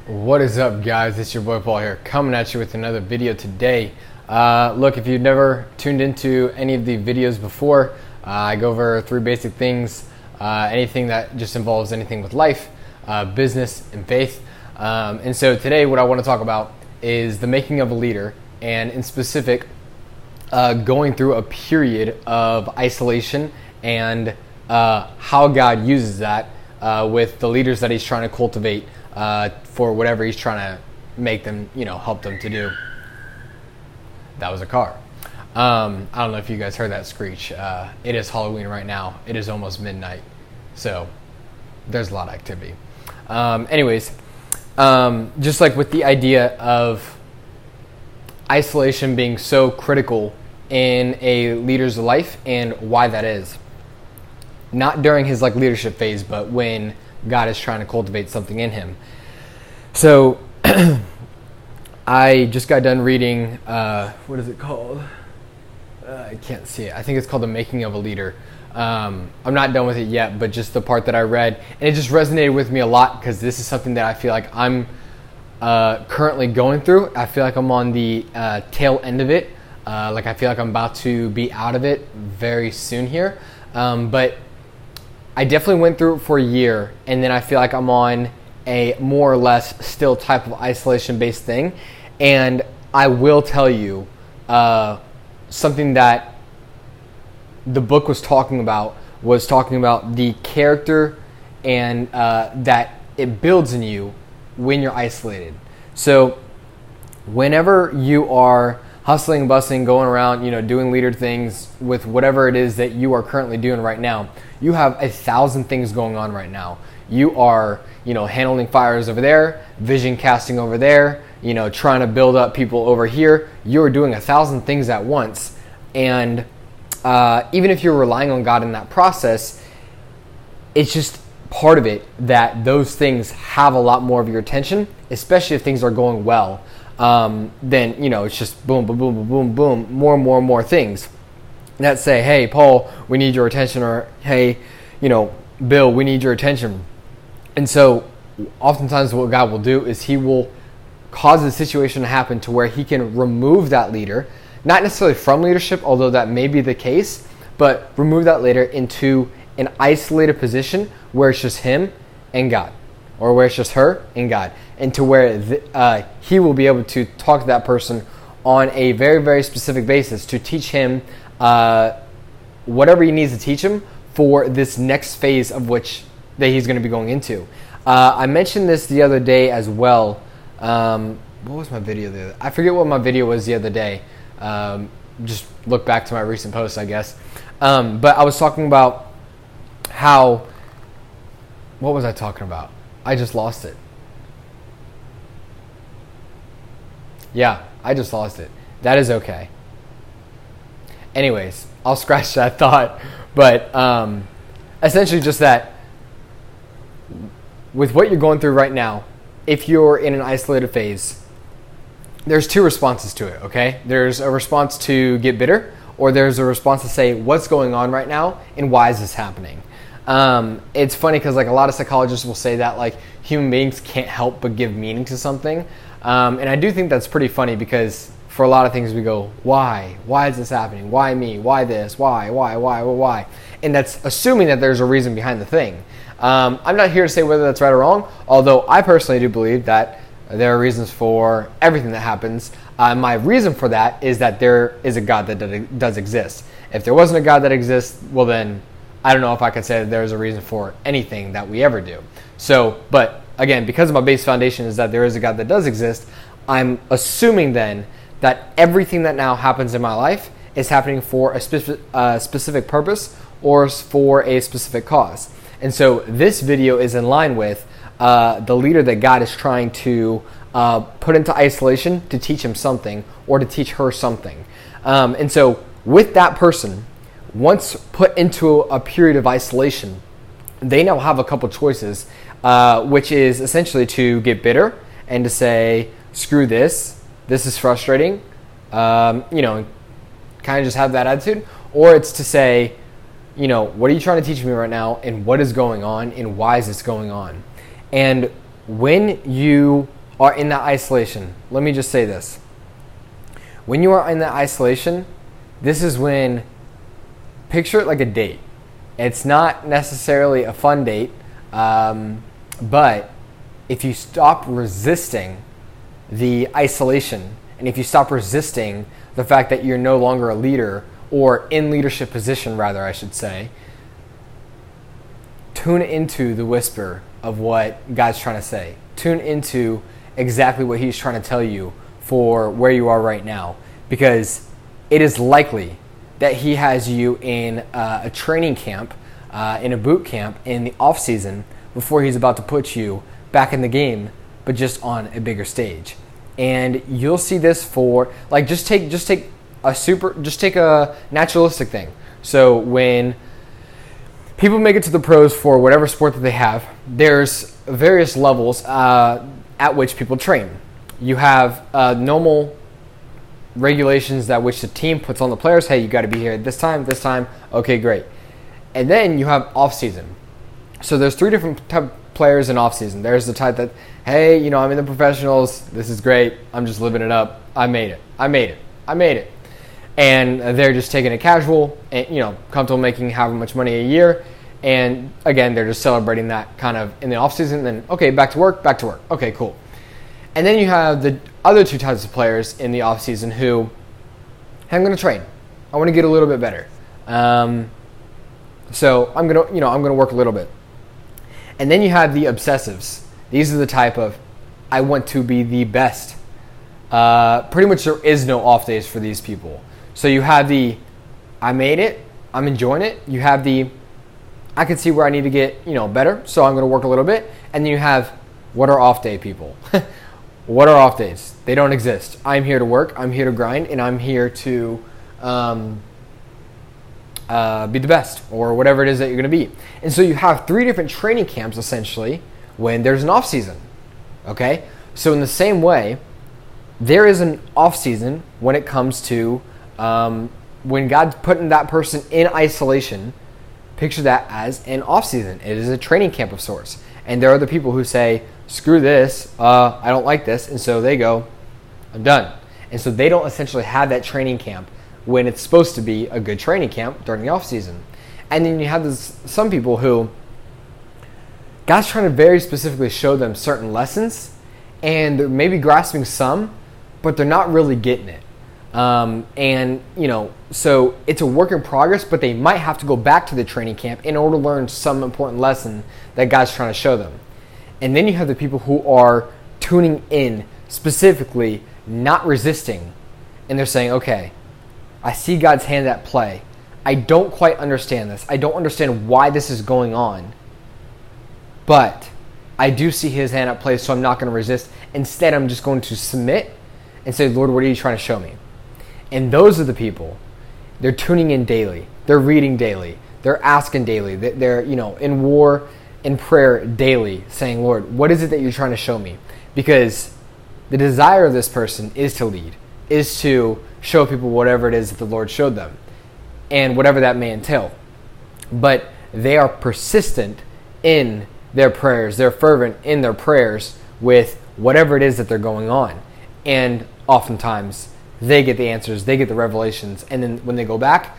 What is up, guys? It's your boy Paul here, coming at you with another video today. Look, if you've never tuned into any of the videos before, I go over three basic things, anything that just involves anything with life, business, and faith. And so today what I want to talk about is the making of a leader, and in specific, going through a period of isolation and how God uses that with the leaders that he's trying to cultivate for whatever he's trying to make them, help them to do. That was a car. I don't know if you guys heard that screech. It is Halloween right now. It is almost midnight. So there's a lot of activity. Anyways, just like with the idea of isolation being so critical in a leader's life and why that is. Not during his leadership phase, but when God is trying to cultivate something in him. So I just got done reading, what is it called? I can't see it. I think it's called The Making of a Leader. I'm not done with it yet, but just the part that I read. And it just resonated with me a lot because this is something that I feel like I'm currently going through. I feel like I'm on the tail end of it. I feel like I'm about to be out of it very soon here. But I definitely went through it for a year, and then I feel like I'm on a more or less still type of isolation-based thing. And I will tell you something that the book was talking about the character and that it builds in you when you're isolated. So whenever you are hustling and bustling, going around, doing leader things with whatever it is that you are currently doing right now, you have 1,000 things going on right now. You are, handling fires over there, vision casting over there, trying to build up people over here. You are doing 1,000 things at once. And even if you're relying on God in that process, it's just part of it that those things have a lot more of your attention, especially if things are going well. Then, it's just boom, boom, boom, boom, boom, boom, more and more and more things that say, hey, Paul, we need your attention, or hey, Bill, we need your attention. And so oftentimes what God will do is he will cause the situation to happen to where he can remove that leader, not necessarily from leadership, although that may be the case, but remove that leader into an isolated position where it's just him and God, or where it's just her and God, and to where he will be able to talk to that person on a very, very specific basis to teach him whatever he needs to teach him for this next phase of which that he's going to be going into. I mentioned this the other day as well. What was my video the other? I forget what my video was the other day. Just look back to my recent posts, I guess. But I was talking about how. What was I talking about? I just lost it. Yeah, I just lost it. That is okay. Anyways, I'll scratch that thought. But essentially just that with what you're going through right now, if you're in an isolated phase, there's two responses to it, okay? There's a response to get bitter, or there's a response to say, what's going on right now and why is this happening? It's funny because a lot of psychologists will say that human beings can't help but give meaning to something. And I do think that's pretty funny because for a lot of things we go, why? Why is this happening? Why me? Why this? Why? And that's assuming that there's a reason behind the thing. I'm not here to say whether that's right or wrong, although I personally do believe that there are reasons for everything that happens. My reason for that is that there is a God that does exist. If there wasn't a God that exists, well then, I don't know if I could say that there's a reason for anything that we ever do. So, but again, because of my base foundation is that there is a God that does exist, I'm assuming then that everything that now happens in my life is happening for a specific purpose or for a specific cause. And so this video is in line with the leader that God is trying to put into isolation to teach him something or to teach her something. And so with that person, once put into a period of isolation, they now have a couple choices, which is essentially to get bitter and to say, screw this is frustrating, kind of just have that attitude. Or it's to say, what are you trying to teach me right now, and what is going on, and why is this going on? And when you are in that isolation, let me just say this. When you are in that isolation, this is when, picture it like a date. It's not necessarily a fun date, but if you stop resisting the isolation, and if you stop resisting the fact that you're no longer a leader, or in leadership position rather, I should say, tune into the whisper of what God's trying to say. Tune into exactly what he's trying to tell you for where you are right now, because it is likely that he has you in a training camp, in a boot camp in the off season before he's about to put you back in the game, but just on a bigger stage. And you'll see this for, like, just take a naturalistic thing. So when people make it to the pros for whatever sport that they have, there's various levels at which people train. You have normal regulations that which the team puts on the players. Hey, you got to be here at this time. Okay, great. And then you have off season. So there's three different type of players in off season. There's the type that, hey, I'm in the professionals. This is great. I'm just living it up. I made it. And they're just taking it casual and, comfortable making however much money a year. And again, they're just celebrating that kind of in the off season. Then, okay, back to work. Okay, cool. And then you have the other two types of players in the off season who, hey, I'm going to train. I want to get a little bit better. So I'm going to work a little bit. And then you have the obsessives. These are the type of, I want to be the best. Pretty much there is no off days for these people. So you have the, I made it, I'm enjoying it. You have the, I can see where I need to get, better, so I'm going to work a little bit. And then you have, what are off day people? What are off days? They don't exist. I'm here to work, I'm here to grind, and I'm here to be the best, or whatever it is that you're going to be. And so you have three different training camps, essentially, when there's an off season. Okay? So in the same way, there is an off season when it comes to when God's putting that person in isolation. Picture that as an off season. It is a training camp of sorts. And there are the people who say, screw this, I don't like this, and so they go, I'm done. And so they don't essentially have that training camp when it's supposed to be a good training camp during the off season. And then you have some people who God's trying to very specifically show them certain lessons, and they're maybe grasping some, but they're not really getting it. So it's a work in progress, but they might have to go back to the training camp in order to learn some important lesson that God's trying to show them. And then you have the people who are tuning in specifically, not resisting, and they're saying, okay, I see God's hand at play. I don't quite understand this. I don't understand why this is going on, but I do see his hand at play, so I'm not going to resist. Instead, I'm just going to submit and say, Lord, what are you trying to show me? And those are the people. They're tuning in daily. They're reading daily. They're asking daily. They're in war, in prayer daily, saying, Lord, what is it that you're trying to show me? Because the desire of this person is to lead, is to show people whatever it is that the Lord showed them, and whatever that may entail. But they are persistent in their prayers. They're fervent in their prayers with whatever it is that they're going on. And oftentimes, they get the answers, they get the revelations, and then when they go back,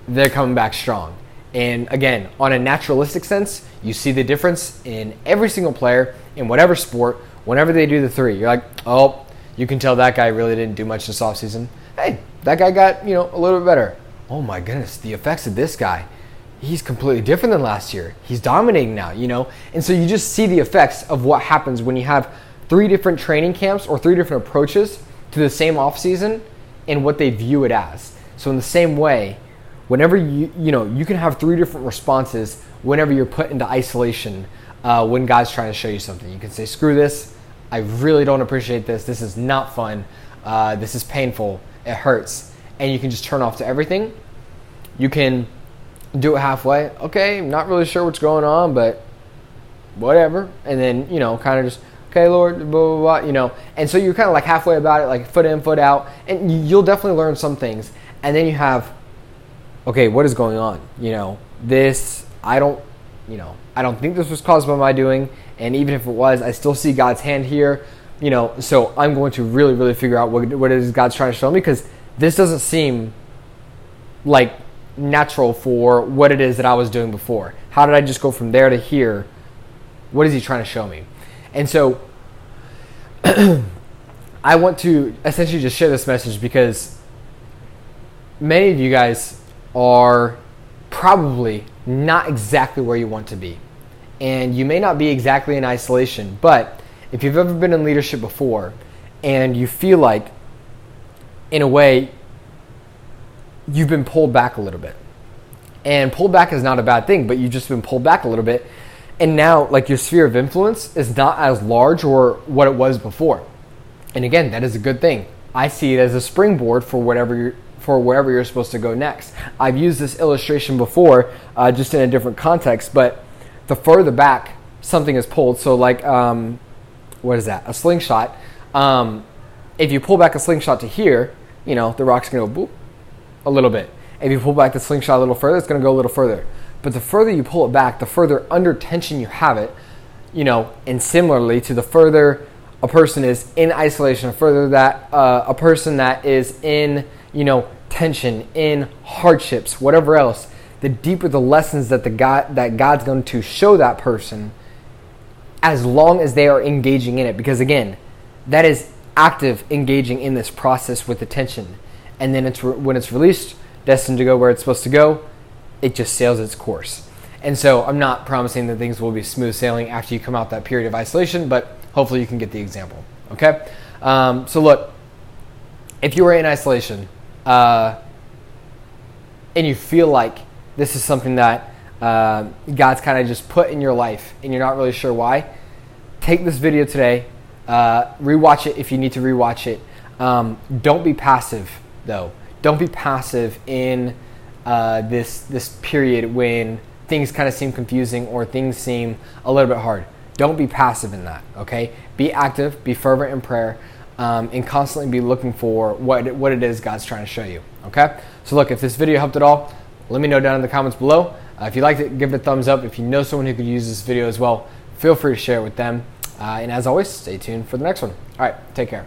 they're coming back strong. And again, on a naturalistic sense, you see the difference in every single player in whatever sport. Whenever they do the three, you're like, oh, you can tell that guy really didn't do much this offseason. Hey, that guy got, a little bit better. Oh my goodness, the effects of this guy. He's completely different than last year. He's dominating now, And so you just see the effects of what happens when you have three different training camps or three different approaches to the same off season and what they view it as. So in the same way, whenever you can have three different responses whenever you're put into isolation when God's trying to show you something. You can say, screw this. I really don't appreciate this. This is not fun. This is painful. It hurts. And you can just turn off to everything. You can do it halfway. Okay, I'm not really sure what's going on, but whatever. And then, kind of just, okay, Lord, blah, blah, blah, And so you're kind of like halfway about it, like foot in, foot out. And you'll definitely learn some things. And then you have, okay, what is going on? I don't think this was caused by my doing. And even if it was, I still see God's hand here, so I'm going to really, really figure out what it is God's trying to show me, because this doesn't seem like natural for what it is that I was doing before. How did I just go from there to here? What is he trying to show me? And so I want to essentially just share this message because many of you guys are probably not exactly where you want to be. And you may not be exactly in isolation, but if you've ever been in leadership before and you feel like, in a way, you've been pulled back a little bit. And pulled back is not a bad thing, but you've just been pulled back a little bit. And now, like, your sphere of influence is not as large or what it was before. And again, that is a good thing. I see it as a springboard for wherever you're supposed to go next. I've used this illustration before, just in a different context, but the further back something is pulled, so like, what is that? A slingshot. If you pull back a slingshot to here, the rock's going to go boop a little bit. If you pull back the slingshot a little further, it's going to go a little further. But the further you pull it back, the further under tension you have it, and similarly to the further a person is in isolation, further that a person that is in, tension, in hardships, whatever else, the deeper the lessons that God's going to show that person, as long as they are engaging in it. Because again, that is active engaging in this process with attention. And then when it's released, destined to go where it's supposed to go, it just sails its course. And so I'm not promising that things will be smooth sailing after you come out that period of isolation, but hopefully you can get the example. Okay? So look, if you are in isolation and you feel like this is something that God's kind of just put in your life and you're not really sure why, take this video today, rewatch it if you need to rewatch it. Don't be passive, though. Don't be passive in this period when things kind of seem confusing or things seem a little bit hard. Don't be passive in that, okay? Be active, be fervent in prayer, and constantly be looking for what it is God's trying to show you, okay? So look, if this video helped at all, let me know down in the comments below. If you liked it, give it a thumbs up. If you know someone who could use this video as well, feel free to share it with them. And as always, stay tuned for the next one. All right, take care.